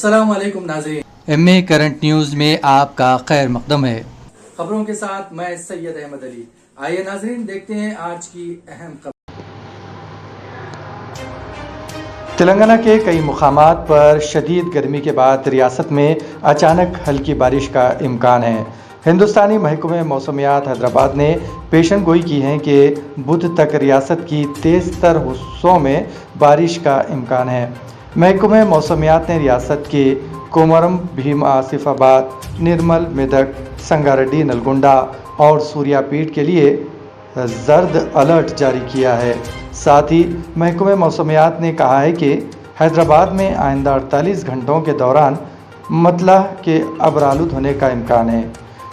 अस्सलाम वालेकुम नाज़रीन, एमए करंट न्यूज़ में आपका खैर मकदम है। खबरों के साथ मैं सैयद अहमद अली। आइए नाज़रीन देखते हैं आज की अहम खबर। तेलंगाना के कई मुकामात पर शदीद गर्मी के बाद रियासत में अचानक हल्की बारिश का इम्कान है। हिंदुस्तानी महकमे मौसमियात हैदराबाद ने पेशन गोई की है कि बुध तक रियासत की तेज़ तर हिस्सों में बारिश का इम्कान है। महकमे मौसमियात ने रियासत के कोमरम, भीम आसिफाबाद, निर्मल, मेदक, संगारेड्डी, नलगोंडा और सूर्यापीठ के लिए जर्द अलर्ट जारी किया है। साथ ही महकमे मौसमियात ने कहा है कि हैदराबाद में आइंदा 48 घंटों के दौरान मतला के अबरालूद होने का इम्कान है।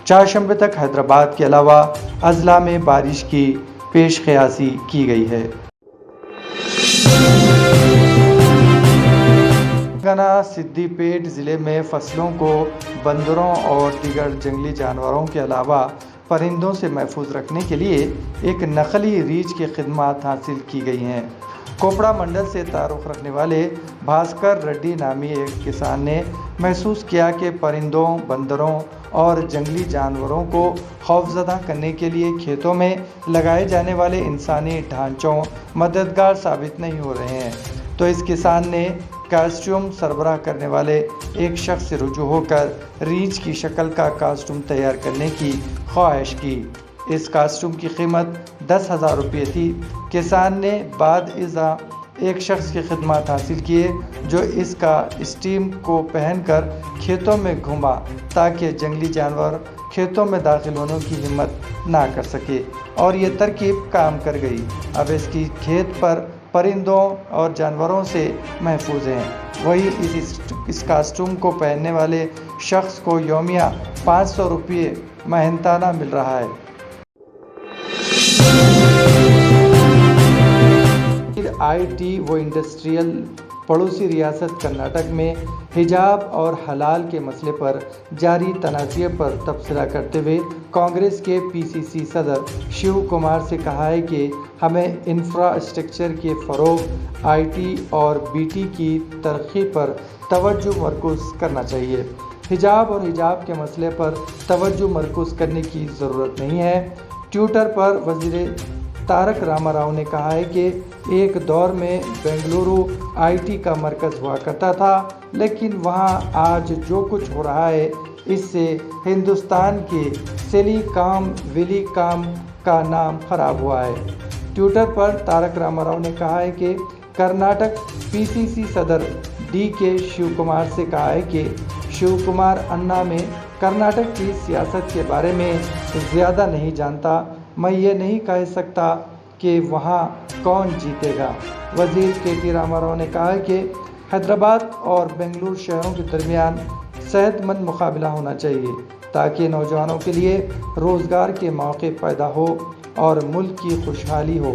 चारशंबे तक हैदराबाद के अलावा अजला में बारिश की पेश क़यासी की गई है। तेलंगाना सिद्दीपेट ज़िले में फसलों को बंदरों और दीगर जंगली जानवरों के अलावा परिंदों से महफूज रखने के लिए एक नकली रीच की खिदमत हासिल की गई हैं। कोपड़ा मंडल से तारुफ रखने वाले भास्कर रेड्डी नामी एक किसान ने महसूस किया कि परिंदों, बंदरों और जंगली जानवरों को खौफजदा करने के लिए खेतों में लगाए जाने वाले इंसानी ढांचों मददगार साबित नहीं हो रहे हैं। तो इस किसान ने कॉस्ट्यूम सरबराह करने वाले एक शख्स से रुजू होकर रीछ की शक्ल का कॉस्ट्यूम तैयार करने की ख्वाहिश की। इस कॉस्ट्यूम की कीमत 10,000 रुपये थी। किसान ने बाद इज़ा एक शख्स की खिदमत हासिल किए जो इसका स्टीम को पहनकर खेतों में घूमा ताकि जंगली जानवर खेतों में दाखिल होने की हिम्मत ना कर सके, और ये तरकीब काम कर गई। अब इसकी खेत पर परिंदों और जानवरों से महफूज हैं। वही इस कॉस्ट्यूम को पहनने वाले शख्स को यौमिया 500 रुपये मेहनताना मिल रहा है। आईटी व इंडस्ट्रियल पड़ोसी रियासत कर्नाटक में हिजाब और हलाल के मसले पर जारी तनाज़े पर तबसरा करते हुए कांग्रेस के पीसीसी सदर शिव कुमार से कहा है कि हमें इंफ्रास्ट्रक्चर के फ़रोग़, आईटी और बीटी की तरक्की पर तवज्जो मरकूज़ करना चाहिए। हिजाब और हिजाब के मसले पर तवज्जो मरकूज़ करने की ज़रूरत नहीं है। ट्विटर पर वज़ीर तारक रामाराव ने कहा है कि एक दौर में बेंगलुरु आईटी का मरकज़ हुआ करता था, लेकिन वहां आज जो कुछ हो रहा है इससे हिंदुस्तान के सिलिकॉन वैली का नाम खराब हुआ है। ट्विटर पर तारक रामाराव ने कहा है कि कर्नाटक पीसीसी सदर डीके शिव कुमार से कहा है कि शिव कुमार अन्ना में कर्नाटक की सियासत के बारे में ज़्यादा नहीं जानता। मैं ये नहीं कह सकता कि वहाँ कौन जीतेगा। वज़ीर केटी रामाराव ने कहा कि हैदराबाद और बेंगलुरु शहरों के दरमियान सेहतमंद मुकाबला होना चाहिए ताकि नौजवानों के लिए रोज़गार के मौके पैदा हो और मुल्क की खुशहाली हो।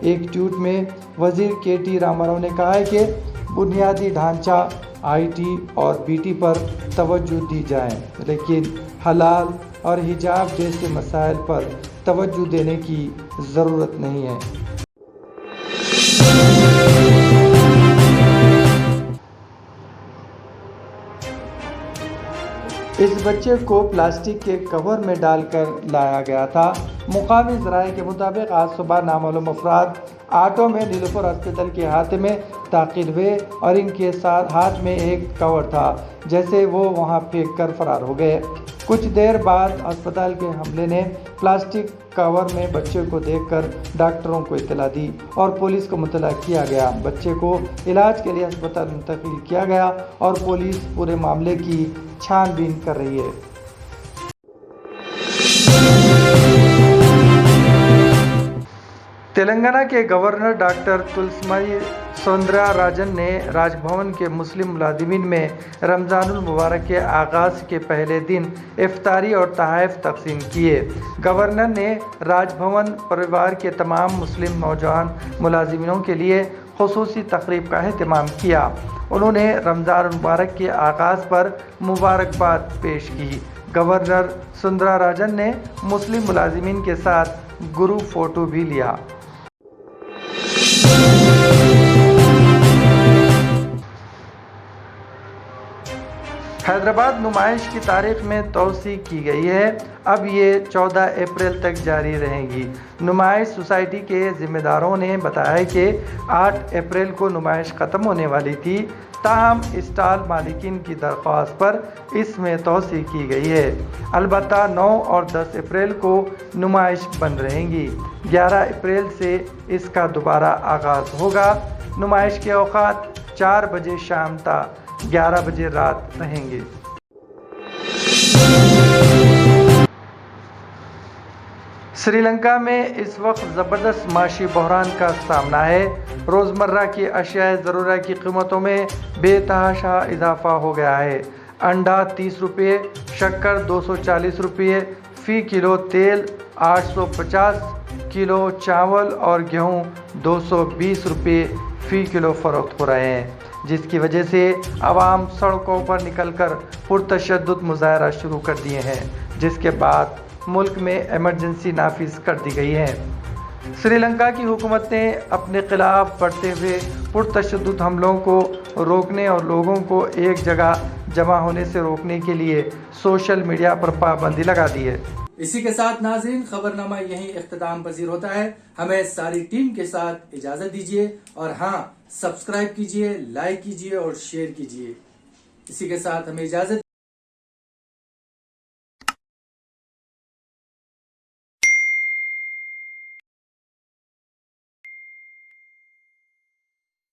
एक ट्वीट में वज़ीर केटी रामाराव ने कहा है कि बुनियादी ढांचा, आईटी और बीटी पर तवज्जो दी जाए, लेकिन हलाल और हिजाब जैसे मसाइल पर तवज्जो देने की ज़रूरत नहीं है। इस बच्चे को प्लास्टिक के कवर में डालकर लाया गया था। मुकामी ज़राए के मुताबिक आज सुबह नामालूम अफराद ऑटो में नीलोफर हॉस्पिटल के हाथ में दाखिल हुए और इनके साथ हाथ में एक कवर था, जैसे वो वहां फेंक कर फरार हो गए। कुछ देर बाद अस्पताल के अमले ने प्लास्टिक कवर में बच्चे को देखकर डॉक्टरों को इत्तला दी और पुलिस को मुतला किया गया। बच्चे को इलाज के लिए अस्पताल मुंतकिल किया गया और पुलिस पूरे मामले की छानबीन कर रही है। तेलंगाना के गवर्नर डॉक्टर तुलसीमई सौंदरराजन ने राजभवन के मुस्लिम मुलाजिमीन में रमज़ानुल मुबारक के आगाज़ के पहले दिन इफ्तारी और तोहफ़े तकसीम किए। गवर्नर ने राजभवन परिवार के तमाम मुस्लिम नौजवान मुलाजिमीनों के लिए खुसूसी तकरीब का एहतमाम किया। उन्होंने रमज़ान मुबारक के आगाज़ पर मुबारकबाद पेश की। गवर्नर सौंदरराजन ने मुस्लिम मुलाजिमीन के साथ ग्रुप फ़ोटो भी लिया। حیدرآباد نمائش کی تاریخ میں توسیع کی گئی ہے، اب یہ 14 اپریل تک جاری رہے گی۔ نمائش سوسائٹی کے ذمہ داروں نے بتایا کہ 8 اپریل کو نمائش ختم ہونے والی تھی، تاہم اسٹال مالکین کی درخواست پر اس میں توسیع کی گئی ہے۔ البتہ 9 اور 10 اپریل کو نمائش بند رہیں گی۔ 11 اپریل سے اس کا دوبارہ آغاز ہوگا۔ نمائش کے اوقات 4 بجے شام تا 11 بجے رات رہیں گے۔ سری لنکا میں اس وقت زبردست معاشی بحران کا سامنا ہے۔ روزمرہ کی اشیاء ضرورہ کی قیمتوں میں بے تحاشا اضافہ ہو گیا ہے۔ انڈا 30 روپے، شکر 240 روپے فی کلو، تیل 850، کلو چاول اور گیہوں 220 روپے فی کلو فروخت ہو رہے ہیں، جس کی وجہ سے عوام سڑکوں پر نکل کر پرتشدد مظاہرہ شروع کر دیے ہیں، جس کے بعد ملک میں ایمرجنسی نافذ کر دی گئی ہے۔ سری لنکا کی حکومت نے اپنے خلاف بڑھتے ہوئے پرتشدد حملوں کو روکنے اور لوگوں کو ایک جگہ جمع ہونے سے روکنے کے لیے سوشل میڈیا پر پابندی لگا دی ہے۔ اسی کے ساتھ ناظرین خبرنامہ یہیں اختتام پذیر ہوتا ہے۔ ہمیں ساری ٹیم کے ساتھ اجازت دیجیے اور ہاں، سبسکرائب کیجیے، لائک کیجیے اور شیئر کیجیے۔ اسی کے ساتھ ہمیں اجازت